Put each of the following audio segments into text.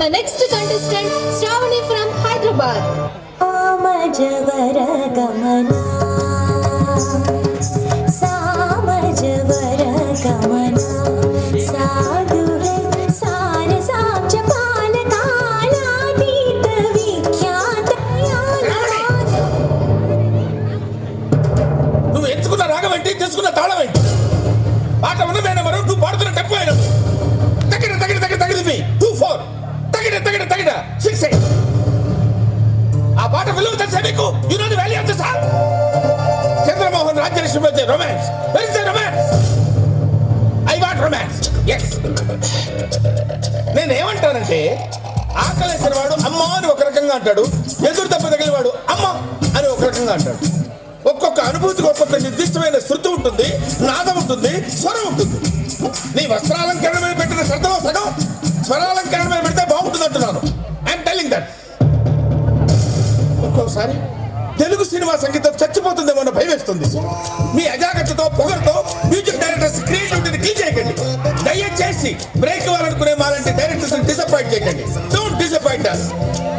మన next contestant Shravani from Hyderabad. ఆమజవర గమన సామజవర గమన సాధురే సారసాబ్జ పాలకాలాతీత విఖ్యాత. నువ్వు ఎంచుకున్న రాగం ఏంటి, తీసుకున్న తాళం ఏంటి? పాట ఉన్నదే నెంబరు, నువ్వు పాడుతున్న టెంపో అయినా తగిన తగిన తగిన తగిలింది 2-4 తగిన తగిన తగిన 6-8. ఆ పాట విలువ తెలుసా నీకు? You know the value of the song. Chandramohan Rajyalakshmi మధ్య romance. Where is the romance? I want romance. yes. నేను ఏమంటానంటే, ఆకలేసిన వాడు అమ్మ అని ఒక రకంగా అంటాడు, ఎదురు దెబ్బ తగిలిన వాడు అమ్మ అని ఒక రకంగా అంటాడు. ఒక్కొక్క అనుభూతికి ఒక్కొక్క నిర్దిష్టమైన శృతి ఉంటుంది, నాదం ఉంటుంది, స్వరం ఉంటుంది. నీ వస్త్రాలంకరణ మీద పెట్టిన శ్రద్ధలో సగం స్వరాలంకరణ మీద పెడితే బాగుంటుంది అంటున్నాను. I'm telling that. ఒక్కోసారి తెలుగు సినిమా సంగీతం చచ్చిపోతుందేమో అన్న భయం వేస్తుంది. మీ అజాగ్రత్తతో పొగరుతో మ్యూజిక్ డైరెక్టర్స్ క్రియేటివిటీని కిల్ చేయకండి. దయచేసి బ్రేక్ ఇవ్వాలనుకునే మాలాంటి డైరెక్టర్స్ డిసప్పాయింట్ చేయకండి. Don't disappoint us.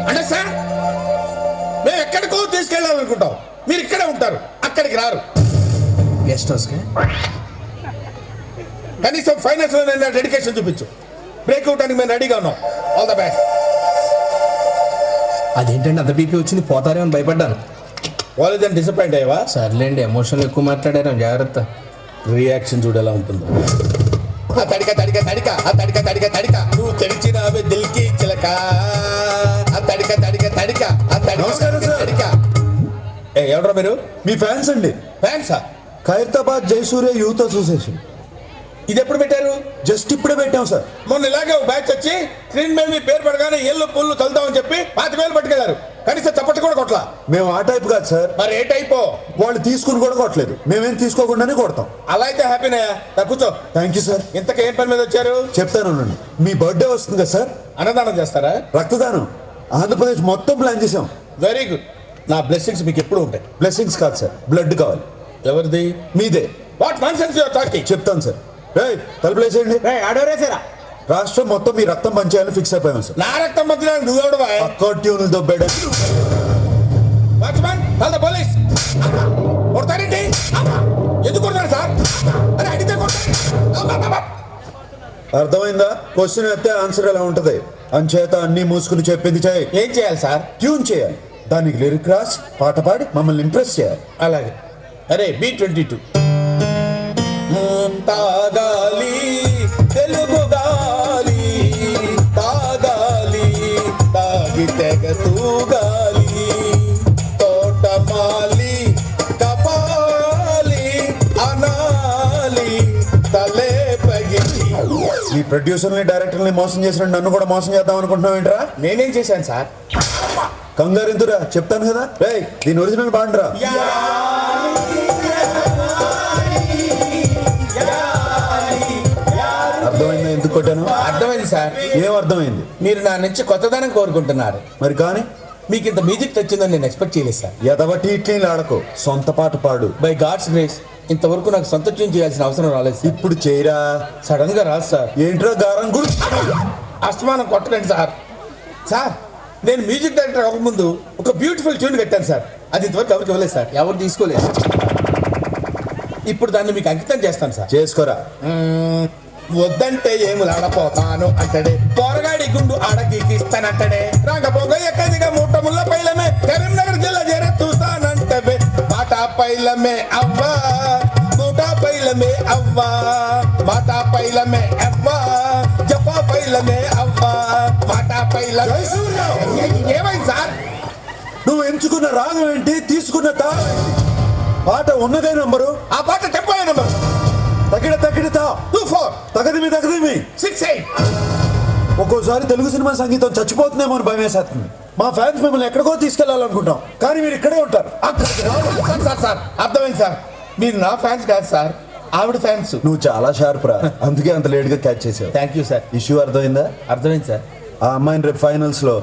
అండర్స్టాండ్? మేము ఎక్కడికో తీసుకెళ్ళాలనుకుంటాం, మీరు ఇక్కడే ఉంటారు, అక్కడికి రారు. గెస్ట్ హౌస్ కనీసం ఫైనాన్స్ లో డెడికేషన్ చూపించు. బ్రేక్ అవడానికి మేము రెడీగా ఉన్నాం. All the best. అదేంటండి అంత బీపీ వచ్చింది, పోతారేమో అని భయపడ్డాను. వాళ్ళదని డిసప్పాయింట్ అయ్యావా? సర్లేండి, ఎమోషన్లు ఎక్కువ మాట్లాడారు, జాగ్రత్త. రియాక్షన్ చూడేలా ఉంటుందో. ఆ తడిక తడిక తడిక ఆ తడిక తడిక తడిక నువ్వు తెరిచిన దిల్కి చిలక. ఆ తడిక తడిక తడిక ఆ తడిక తడిక. ఎవడ్రా మీరు? మీ ఫ్యాన్స్ అండి. ఫ్యాన్సా? Khairatabad Jayasurya youth association. ఇది ఎప్పుడు పెట్టారు? జస్ట్ ఇప్పుడే పెట్టాం సార్. మొన్న ఇలాగే ఒక బ్యాచ్ వచ్చి స్క్రీన్ మీద మీ పేరు పడగానే ఏళ్ళు పుల్లు చల్దామని చెప్పి 5,000 పట్టుకెళ్లారు. కనీసం చప్పట్లు కూడా కొట్టలా. మేము ఆ టైప్ కాదు సార్. మరి ఏ టైపో? వాళ్ళు తీసుకుని కూడా కొట్టలేదు, మేమేం తీసుకోకుండానే కొడతాం. అలా అయితే హ్యాపీనే. కూర్చో. Thank you sir. ఇంతకు ఏం పని మీద వచ్చారు? చెప్తాను. మీ బర్త్డే వస్తుంది కదా సార్, అన్నదానం చేస్తారా? రక్తదానం ఆంధ్రప్రదేశ్ మొత్తం ప్లాన్ చేసాం. Very good. నా బ్లెస్సింగ్స్ మీకు ఎప్పుడు ఉంటాయి. బ్లెస్సింగ్స్ కాదు సార్, బ్లడ్ కావాలి. ఎవరిది? మీదే. What nonsense you are talking? చెప్తాను సార్. తలుపులేసేయండి. ఆడోరేసారా? రాష్ట్రం మొత్తం మీ రక్తం పంచేయాలని ఫిక్స్ అయిపోయాం సార్. నా రక్తం పంచడానికి నువ్వెవడు? పక్క ట్యూన్లు దొబ్బాడు. Watchman, call the police. కొడతారేంటి? ఎందుకు కొడతారు సార్? అరే అడిగితే కొడతారు. అర్థమైందా? క్వశ్చన్ అయితే ఆన్సర్ ఎలా ఉంటది. అంచేత అన్ని మూసుకుని చెప్పింది చేయి. ఏం చేయాలి సార్? ట్యూన్ చేయాలి. దానికి లిరిక్ రాసి పాట పాడి మమ్మల్ని ఇంప్రెస్ చేయాలి. అలాగే. అరే B22 తాగాలి తెలుగు గాలి, తాగాలి తాగి తెగ తూగాలి, తోటమాలి కపాలి అనాలి తలే పగిలి. ఈ ప్రొడ్యూసర్ని డైరెక్టర్ని మోసం చేసిన నన్ను కూడా మోసం చేద్దాం అనుకుంటున్నావు ఏంట్రా? నేనేం చేశాను సార్? కంగారు ఎందురా, చెప్తాను కదా. దీని ఒరిజినల్ బాండ్రా. అర్థమైందా ఎందుకు కొట్టాను? అర్థమైంది సార్. ఏం అర్థమైంది? మీరు నా నుంచి కొత్తదనం కోరుకుంటున్నారు. మరి కానీ మీకు ఇంత మ్యూజిక్ తెచ్చిందని నేను ఎక్స్పెక్ట్ చేయలేదు సార్. ఎదవటి ఇట్లీలు ఆడకు, సొంత పాట పాడు. బై గాడ్స్ గ్రేస్ ఇంతవరకు నాకు సొంత ట్యూన్ చేయాల్సిన అవసరం రాలేదు సార్. ఇప్పుడు చేయరా. సడన్ గా రాదు సార్. ఏంట్రా గారం గురు? అస్తమానం కొట్టండి సార్. సార్, నేను మ్యూజిక్ డైరెక్టర్ అవ్వకముందు ఒక బ్యూటిఫుల్ ట్యూన్ కట్టాను సార్. అది ఇంతవరకు ఎవరికి ఇవ్వలేదు సార్. ఎవరు తీసుకోలేదు. ఇప్పుడు దాన్ని మీకు అంకితం చేస్తాను సార్. చేసుకోరా. వద్దంటే ఏములాడపోతాను అంటడే, పోరగాడి గుండు ఆడకిస్తానంటడే, రాకపోగా ఎక్కదిగా మూట ముళ్ళ పైలమే, కరీంనగర్ జిల్లా చేర చూస్తానంటవే, మాటా పైలమే అవ్వా, మూటా పైలమే అవ్వా, మాటా పైలమే అవ్వా, జపా పైలమే అవ్వా, మాటా పైలమే. ఏమైంది సార్? నువ్వు ఎంచుకున్న రాగం ఏంటి, తీసుకున్న తాళం ఏంటి? పాట ఉన్నదే నంబరు, ఆ పాట టెంపో నంబరు. తగిడ తగిడతా 2-4 తగదిమి తగదిమి 6-8. ఒక్కోసారి తెలుగు సినిమా సంగీతం చచ్చిపోతుందేమో అని భయం వేసేస్తుంది. మా ఫ్యాన్స్ మిమ్మల్ని ఎక్కడికో తీసుకెళ్లాలనుకుంటాం, కానీ మీరు ఇక్కడే ఉంటారు. సార్ అర్థమైంది సార్. మీరు నా ఫ్యాన్స్ కాదు సార్, ఆవిడ ఫ్యాన్స్. నువ్వు చాలా షార్ప్ రా, అందుకే అంత లేట్ గా క్యాచ్ చేసావు. Thank you sir. ఇష్యూ అర్థమైందా? అర్థమైంది సార్. ఆ అమ్మాయిని రేపు ఫైనల్స్ లో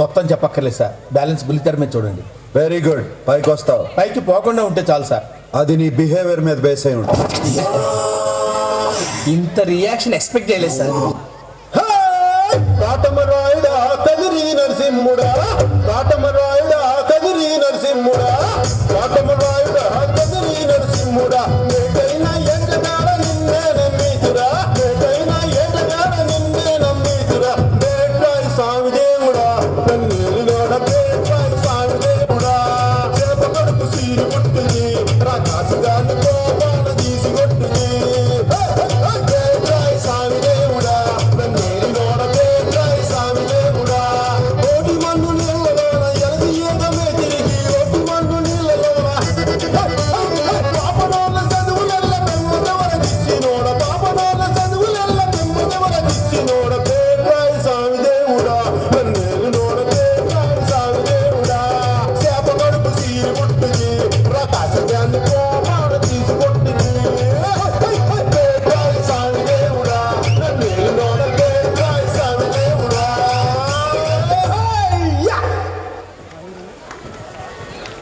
మొత్తం చెప్పక్కర్లేదు సార్, బ్యాలెన్స్ బుల్లితెర మీద చూడండి. Very good. పైకి వస్తావు. పైకి పోకుండా ఉంటే చాలు సార్. అది నీ బిహేవియర్ మీద బేస్ అయి ఉంటుంది. ఇంత రియాక్షన్ ఎక్స్పెక్ట్ చేయలేదు సార్. కాటమరాయుడా కదిరి నరసింహుడా కాటమరాయుడా కదిరి నరసింహుడా కాటమరాయుడా కదిరి నరసింహుడా మేకైన